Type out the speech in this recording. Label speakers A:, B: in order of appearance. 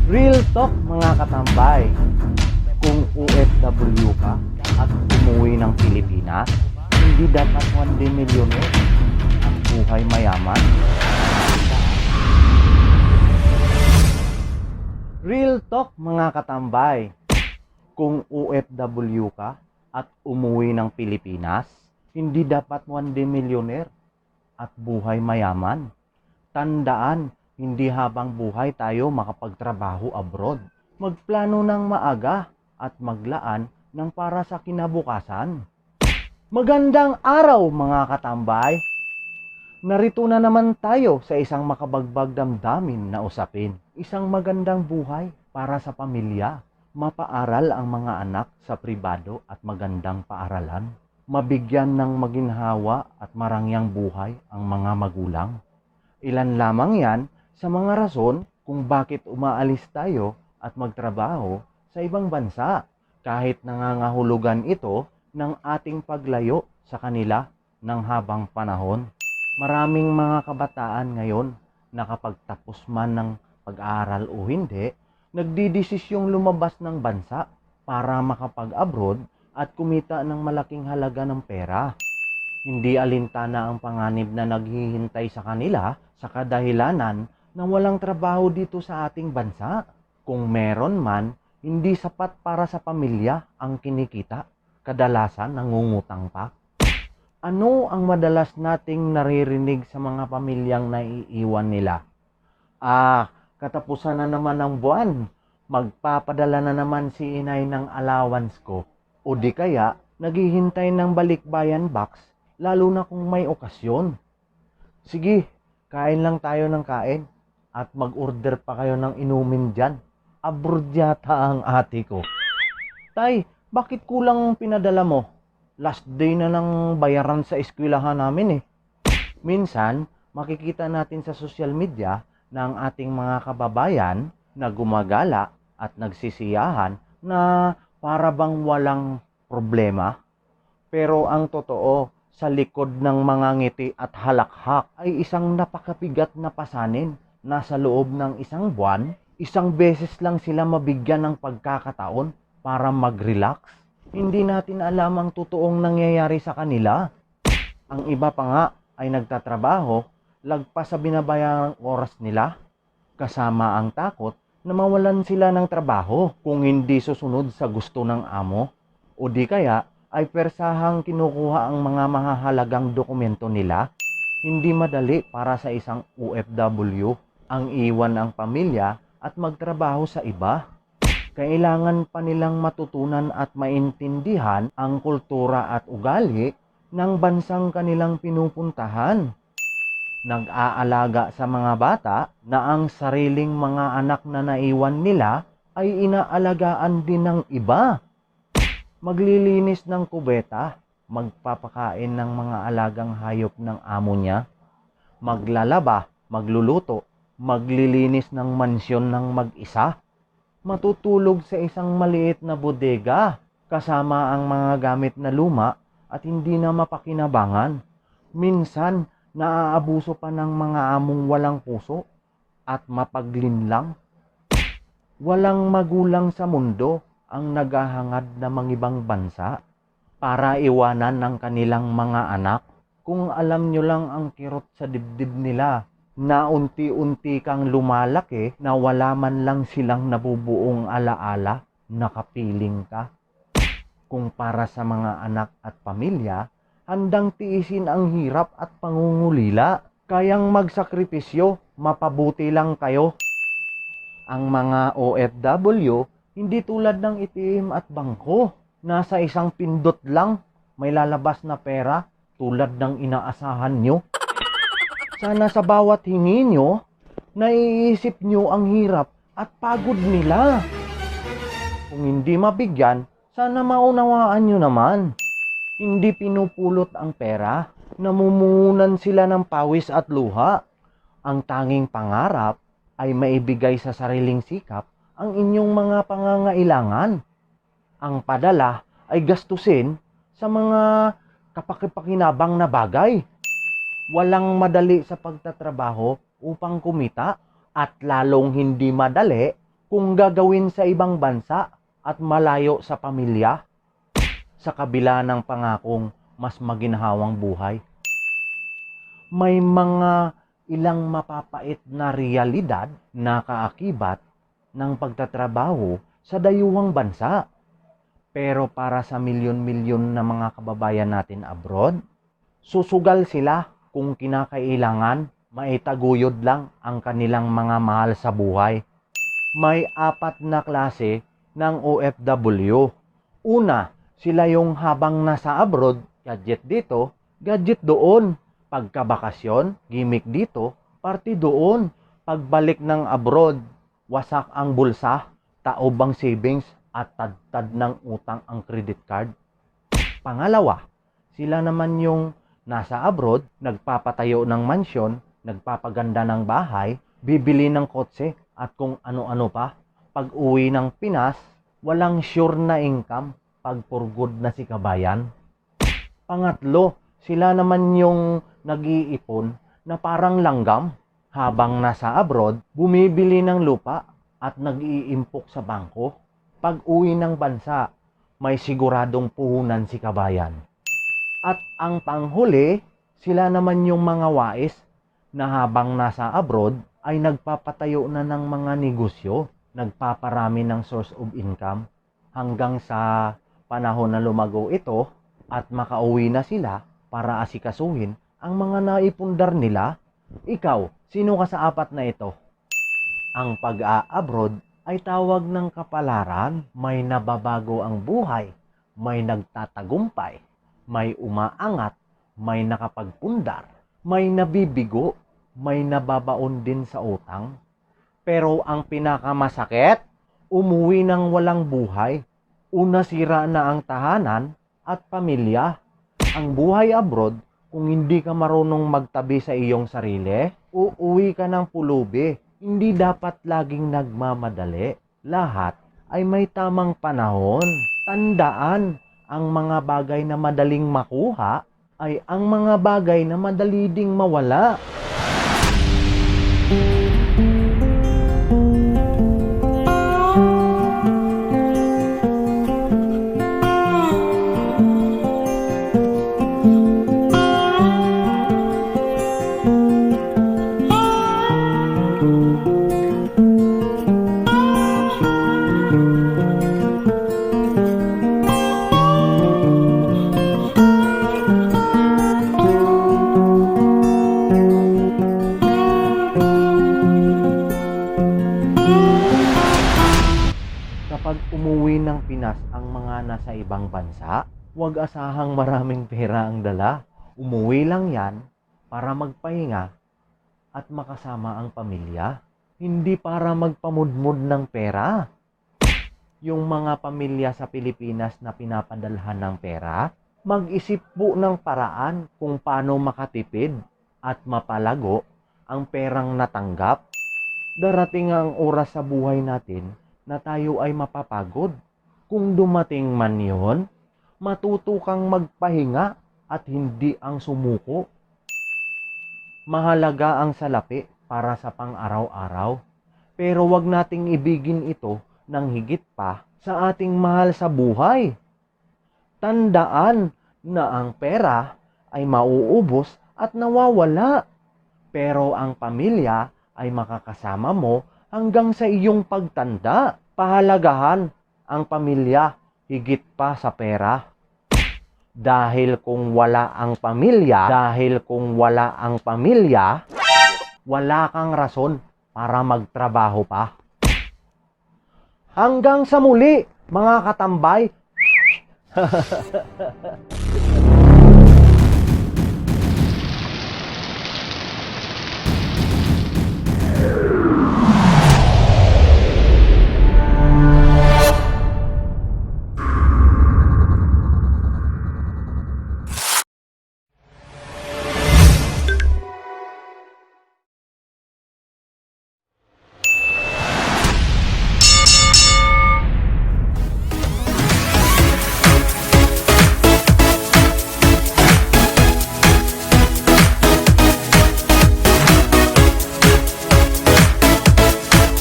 A: Real talk mga katambay, kung OFW ka at umuwi ng Pilipinas, hindi dapat 1 day millionaire at buhay mayaman. Real talk mga katambay, kung OFW ka at umuwi ng Pilipinas, hindi dapat 1 day millionaire at buhay mayaman. Tandaan, hindi habang buhay tayo makapagtrabaho abroad. Magplano ng maaga at maglaan ng para sa kinabukasan. Magandang araw mga katambay! Narito na naman tayo sa isang makabagbag damdamin na usapin. Isang magandang buhay para sa pamilya. Mapaaral ang mga anak sa pribado at magandang paaralan. Mabigyan ng maginhawa at marangyang buhay ang mga magulang. Ilan lamang yan sa mga rason kung bakit umaalis tayo at magtrabaho sa ibang bansa kahit nangangahulugan ito ng ating paglayo sa kanila ng habang panahon. Maraming mga kabataan ngayon na kapag tapos man ng pag-aaral o hindi, nagdidesisyong lumabas ng bansa para makapag-abroad at kumita ng malaking halaga ng pera. Hindi alintana ang panganib na naghihintay sa kanila sa kadahilanan na walang trabaho dito sa ating bansa. Kung meron man, hindi sapat para sa pamilya ang kinikita. Kadalasan nangungutang pa. Ano ang madalas nating naririnig sa mga pamilyang naiiwan nila? Katapusan na naman ng buwan. Magpapadala na naman si inay ng allowance ko. O di kaya, naghihintay ng balikbayan box, lalo na kung may okasyon. Sige, kain lang tayo ng kain. At mag-order pa kayo ng inumin dyan. Abroad yata ang ate ko. Tay, bakit kulang pinadala mo? Last day na lang bayaran sa eskwelahan namin eh. Minsan, makikita natin sa social media na ang ating mga kababayan na gumagala at nagsisiyahan na para bang walang problema. Pero ang totoo, sa likod ng mga ngiti at halakhak ay isang napakabigat na pasanin. Nasa loob ng isang buwan, isang beses lang sila mabigyan ng pagkakataon para mag-relax. Hindi natin alam ang totoong nangyayari sa kanila. Ang iba pa nga ay nagtatrabaho, lagpas sa binabayarang oras nila, kasama ang takot na mawalan sila ng trabaho kung hindi susunod sa gusto ng amo. O di kaya ay persahang kinukuha ang mga mahahalagang dokumento nila. Hindi madali para sa isang OFW ang iwan ang pamilya at magtrabaho sa iba. Kailangan pa nilang matutunan at maintindihan ang kultura at ugali ng bansang kanilang pinupuntahan. Nag-aalaga sa mga bata na ang sariling mga anak na naiwan nila ay inaalagaan din ng iba. Maglilinis ng kubeta, magpapakain ng mga alagang hayop ng amo niya, maglalaba, magluluto, maglilinis ng mansyon ng mag-isa, matutulog sa isang maliit na bodega kasama ang mga gamit na luma at hindi na mapakinabangan. Minsan, naaabuso pa ng mga among walang puso at mapaglinlang. Walang magulang sa mundo ang naghahangad na mangibang bansa para iwanan ng kanilang mga anak. Kung alam nyo lang ang kirot sa dibdib nila, na unti-unti kang lumalaki na wala man lang silang nabubuong alaala, nakapiling ka. Kung para sa mga anak at pamilya, handang tiisin ang hirap at pangungulila, kayang magsakripisyo, mapabuti lang kayo. Ang mga OFW, hindi tulad ng ATM at bangko. Nasa isang pindot lang, may lalabas na pera tulad ng inaasahan nyo. Sana sa bawat hingi nyo, naiisip nyo ang hirap at pagod nila. Kung hindi mabigyan, sana maunawaan nyo naman. Hindi pinupulot ang pera, namumuhunan sila ng pawis at luha. Ang tanging pangarap ay maibigay sa sariling sikap ang inyong mga pangangailangan. Ang padala ay gastusin sa mga kapakipakinabang na bagay. Walang madali sa pagtatrabaho upang kumita at lalong hindi madali kung gagawin sa ibang bansa at malayo sa pamilya, sa kabila ng pangakong mas maginhawang buhay? May mga ilang mapapait na realidad na kaakibat ng pagtatrabaho sa dayuhang bansa. Pero para sa milyon-milyon na mga kababayan natin abroad, susugal sila kung kinakailangan maitaguyod lang ang kanilang mga mahal sa buhay. May 4 na klase ng OFW. Una, sila yung habang nasa abroad, gadget dito, gadget doon. Pagkabakasyon, gimmick dito, party doon. Pagbalik ng abroad, wasak ang bulsa, taob ang savings, at tad-tad ng utang ang credit card. Pangalawa, sila naman yung nasa abroad, nagpapatayo ng mansyon, nagpapaganda ng bahay, bibili ng kotse, at kung ano-ano pa. Pag uwi ng Pinas, walang sure na income pag for good na si kabayan. Pangatlo, sila naman yung nag-iipon na parang langgam. Habang nasa abroad, bumibili ng lupa at nag-iimpok sa bangko. Pag uwi ng bansa, may siguradong puhunan si kabayan. At ang panghuli, sila naman yung mga wais na habang nasa abroad ay nagpapatayo na ng mga negosyo, nagpaparami ng source of income hanggang sa panahon na lumago ito at makauwi na sila para asikasuhin ang mga naipundar nila. Ikaw, sino ka sa 4 na ito? Ang pag-a-abroad ay tawag ng kapalaran. May nababago ang buhay, may nagtatagumpay, may umaangat, may nakapagpundar, may nabibigo, may nababaon din sa utang. Pero ang pinakamasakit, umuwi ng walang buhay. Una, sira na ang tahanan at pamilya. Ang buhay abroad, kung hindi ka marunong magtabi sa iyong sarili, uuwi ka ng pulubi. Hindi dapat laging nagmamadali. Lahat ay may tamang panahon. Tandaan, ang mga bagay na madaling makuha ay ang mga bagay na madali ding mawala. Kapag umuwi ng Pinas ang mga nasa ibang bansa, huwag asahang maraming pera ang dala. Umuwi lang yan para magpahinga at makasama ang pamilya. Hindi para magpamudmud ng pera. Yung mga pamilya sa Pilipinas na pinapadalhan ng pera, mag-isip po ng paraan kung paano makatipid at mapalago ang perang natanggap. Darating ang oras sa buhay natin na tayo ay mapapagod. Kung dumating man yun, matuto kang magpahinga at hindi ang sumuko. Mahalaga ang salapi para sa pang-araw-araw, pero wag nating ibigin ito ng higit pa sa ating mahal sa buhay. Tandaan na ang pera ay mauubos at nawawala, pero ang pamilya ay makakasama mo hanggang sa iyong pagtanda. Pahalagahan ang pamilya higit pa sa pera. Dahil kung wala ang pamilya, wala kang rason para magtrabaho pa. Hanggang sa muli, mga katambay.